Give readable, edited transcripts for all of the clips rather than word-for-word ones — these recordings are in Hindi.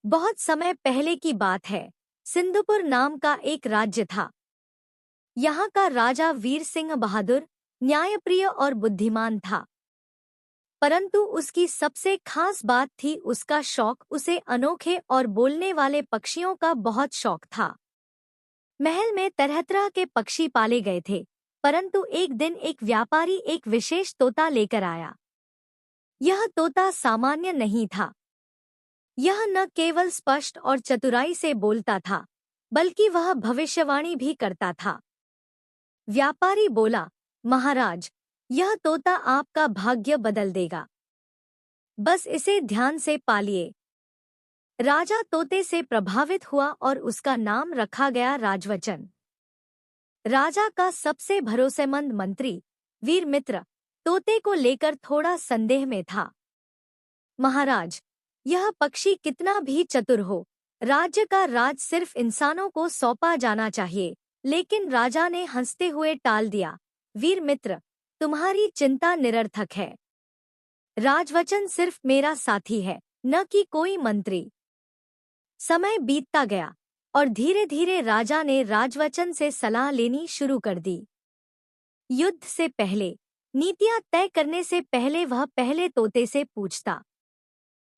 बहुत समय पहले की बात है। सिंधुपुर नाम का एक राज्य था। यहाँ का राजा वीर सिंह बहादुर, न्यायप्रिय और बुद्धिमान था। परंतु उसकी सबसे खास बात थी उसका शौक। उसे अनोखे और बोलने वाले पक्षियों का बहुत शौक था। महल में तरह तरह के पक्षी पाले गए थे, परंतु एक दिन एक व्यापारी एक विशेष तोता लेकर आया। यह तोता सामान्य नहीं था। यह न केवल स्पष्ट और चतुराई से बोलता था, बल्कि वह भविष्यवाणी भी करता था। व्यापारी बोला, महाराज, यह तोता आपका भाग्य बदल देगा। बस इसे ध्यान से पालिए। राजा तोते से प्रभावित हुआ और उसका नाम रखा गया राजवचन। राजा का सबसे भरोसेमंद मंत्री वीरमित्र तोते को लेकर थोड़ा संदेह में था। महाराज, यह पक्षी कितना भी चतुर हो, राज्य का राज सिर्फ इंसानों को सौंपा जाना चाहिए। लेकिन राजा ने हंसते हुए टाल दिया, वीरमित्र, तुम्हारी चिंता निरर्थक है। राजवचन सिर्फ मेरा साथी है, न कि कोई मंत्री। समय बीतता गया और धीरे धीरे राजा ने राजवचन से सलाह लेनी शुरू कर दी। युद्ध से पहले, नीतियां तय करने से पहले वह पहले तोते से पूछता।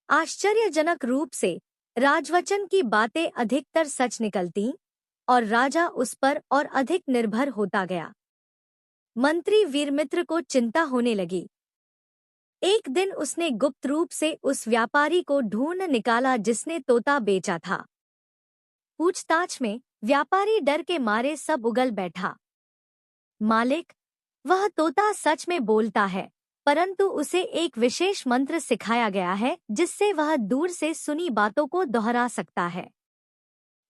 आश्चर्यजनक रूप से राजवचन की बातें अधिकतर सच निकलती और राजा उस पर और अधिक निर्भर होता गया। मंत्री वीरमित्र को चिंता होने लगी। एक दिन उसने गुप्त रूप से उस व्यापारी को ढूंढ निकाला जिसने तोता बेचा था। पूछताछ में व्यापारी डर के मारे सब उगल बैठा। मालिक, वह तोता सच में बोलता है, परंतु उसे एक विशेष मंत्र सिखाया गया है जिससे वह दूर से सुनी बातों को दोहरा सकता है।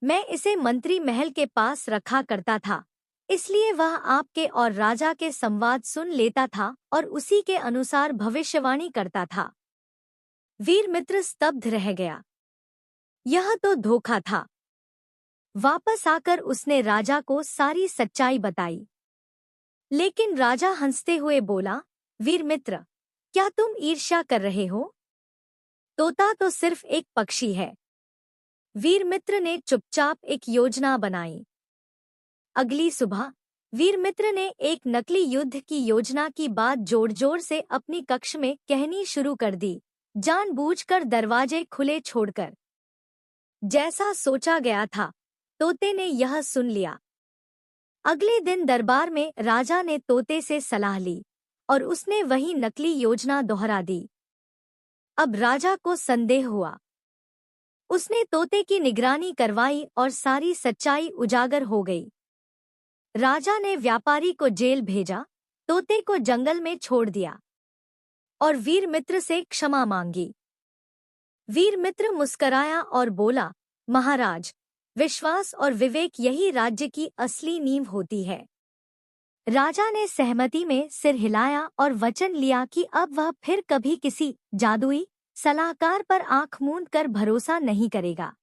मैं इसे मंत्री महल के पास रखा करता था, इसलिए वह आपके और राजा के संवाद सुन लेता था और उसी के अनुसार भविष्यवाणी करता था। वीरमित्र स्तब्ध रह गया। यह तो धोखा था। वापस आकर उसने राजा को सारी सच्चाई बताई। लेकिन राजा हंसते हुए बोला, वीरमित्र, क्या तुम ईर्ष्या कर रहे हो? तोता तो सिर्फ एक पक्षी है। वीरमित्र ने चुपचाप एक योजना बनाई। अगली सुबह वीरमित्र ने एक नकली युद्ध की योजना की बात जोर जोर से अपनी कक्ष में कहनी शुरू कर दी, जानबूझकर दरवाजे खुले छोड़कर। जैसा सोचा गया था, तोते ने यह सुन लिया। अगले दिन दरबार में राजा ने तोते से सलाह ली और उसने वही नकली योजना दोहरा दी। अब राजा को संदेह हुआ। उसने तोते की निगरानी करवाई और सारी सच्चाई उजागर हो गई। राजा ने व्यापारी को जेल भेजा, तोते को जंगल में छोड़ दिया और वीरमित्र से क्षमा मांगी। वीरमित्र मुस्कराया और बोला, महाराज, विश्वास और विवेक यही राज्य की असली नींव होती है। राजा ने सहमति में सिर हिलाया और वचन लिया कि अब वह फिर कभी किसी जादुई सलाहकार पर आंख मूंद कर भरोसा नहीं करेगा।